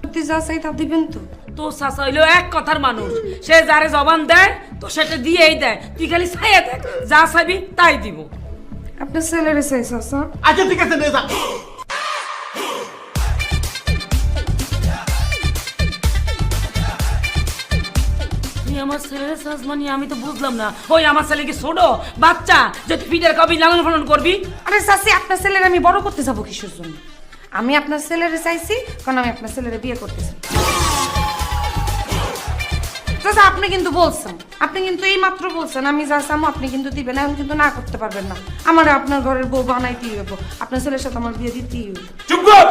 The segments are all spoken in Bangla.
সত্যি যা চাই তা দিবেন তো? তো চাচা হইলো এক কথার মানুষ, সে যারে জবান দেয় তো সেটা দিয়েই দেয়। তুই খালি চাইয়া দেখ, যা চাইবি তাই দিব। আপনার ছেলেরে চাই চাচা। আচ্ছা ঠিক আছে, নিয়ে যা। তুই আমার ছেলের চাস মানে আমি তো বুঝলাম না। ওই আমার ছেলে কি ছোট বাচ্চা যে তুই পিঠের কবি লালন পালন করবি? আরে চাচি, আপনার ছেলের আমি বড় করতে যাবো কিসের জন্য? আমি আপনার ছেলেরে চাইছি কারণ আমি আপনার ছেলেরে বিয়ে করতে চাই। চাচা আপনি কিন্তু বলছেন, আপনি কিন্তু এই মাত্র বলছেন আমি যা চামো আপনি কিন্তু দিবেন, এখন কিন্তু না করতে পারবেন না। আমার আপনার ঘরের বউ বানাইতেই হইব, আপনার ছেলের সাথে আমার বিয়ে দিতেই হইব। চুপ কর!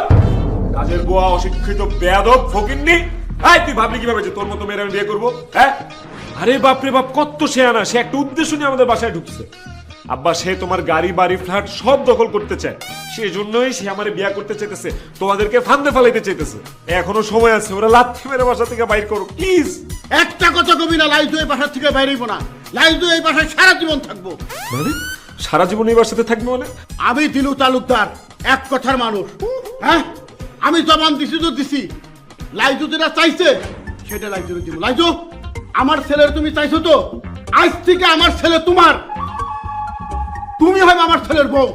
কাজের বুয়া, অশিক্ষিত, বেয়াদব, ফকিন্নি। এই তুই ভাবলি কিভাবে যে তোর মতো মেয়ের আমি বিয়ে করবো? হ্যাঁ? আরে বাপ রে বাপ, কত শেয়ানা! সে একটা উদ্দেশ্য নিয়ে আমাদের বাসায় ঢুকছে। আব্বা, সে তোমার গাড়ি বাড়ি ফ্ল্যাট সব দখল করতে চায়, সেই জন্যই সে আমার বিয়ে করতে চাইতেছে, তোমাদেরকে ফান্দে ফেলাইতে চাইতেছে। এখনো সময় আছে, ওরা লাথি মেরে বাসা থেকে বাইর করো প্লিজ। একটা কথা কবি না, লাইজু এই বাসা থেকে বাইরেইব না। লাইজু এই বাসায় সারা জীবন থাকবো। মানে সারা জীবন এই বাসাতে থাকবে মানে? আমি দিলু তালুকদার, এক কথার মানুষ। হ্যাঁ, আমি জবান দিছি তো দিছি। লাইজু যেটা চাইছে সেটা লাইজু দিব। লাইজু, আমার ছেলের তুমি চাইছো তো, আজ থেকে আমার ছেলে তোমার, তুমি হবে আমার ছেলের বউ।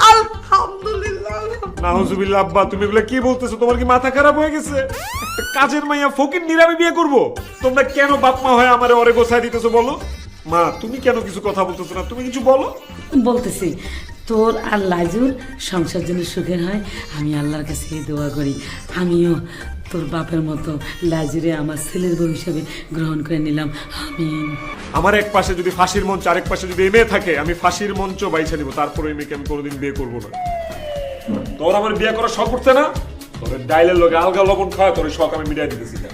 আলহামদুলিল্লাহ। নাউজুবিল্লাহ। আব্বা, তুমি এগুলো কি বলতেছো? তোমার কি মাথা খারাপ হয়ে গেছে? একটা কাজের মাইয়া ফকিন্নির আমি বিয়ে করব? তোমরা কেন বাপ মা হয়ে আমারে অরে গোছায় দিতেছো বলো? মা, তুমি কেন কিছু কথা বলতেছো না? তুমি কিছু বলো। বলতেছি তোর আর লাজুর সংসার যেন সুখের হয়, আমি আল্লাহর কাছে দোয়া করি। আমিও তোর বাপের মতো লাজুরে আমার ছেলের বউ হিসেবে গ্রহণ করে নিলাম। আমিন। আমার এক পাশে যদি ফাঁসির মঞ্চ, আরেক পাশে যদি এই মেয়ে থাকে, আমি ফাঁসির মঞ্চ বাইছে নিব, তারপরে এই মেয়েকে আমি কোনোদিন বিয়ে করবো না। তোর আমার বিয়ে করার শখ করছে না? তোর ডাইলের লোকে আলগা লবণ খাওয়া, তোর শখ আমি মিটাই দিতেছি না।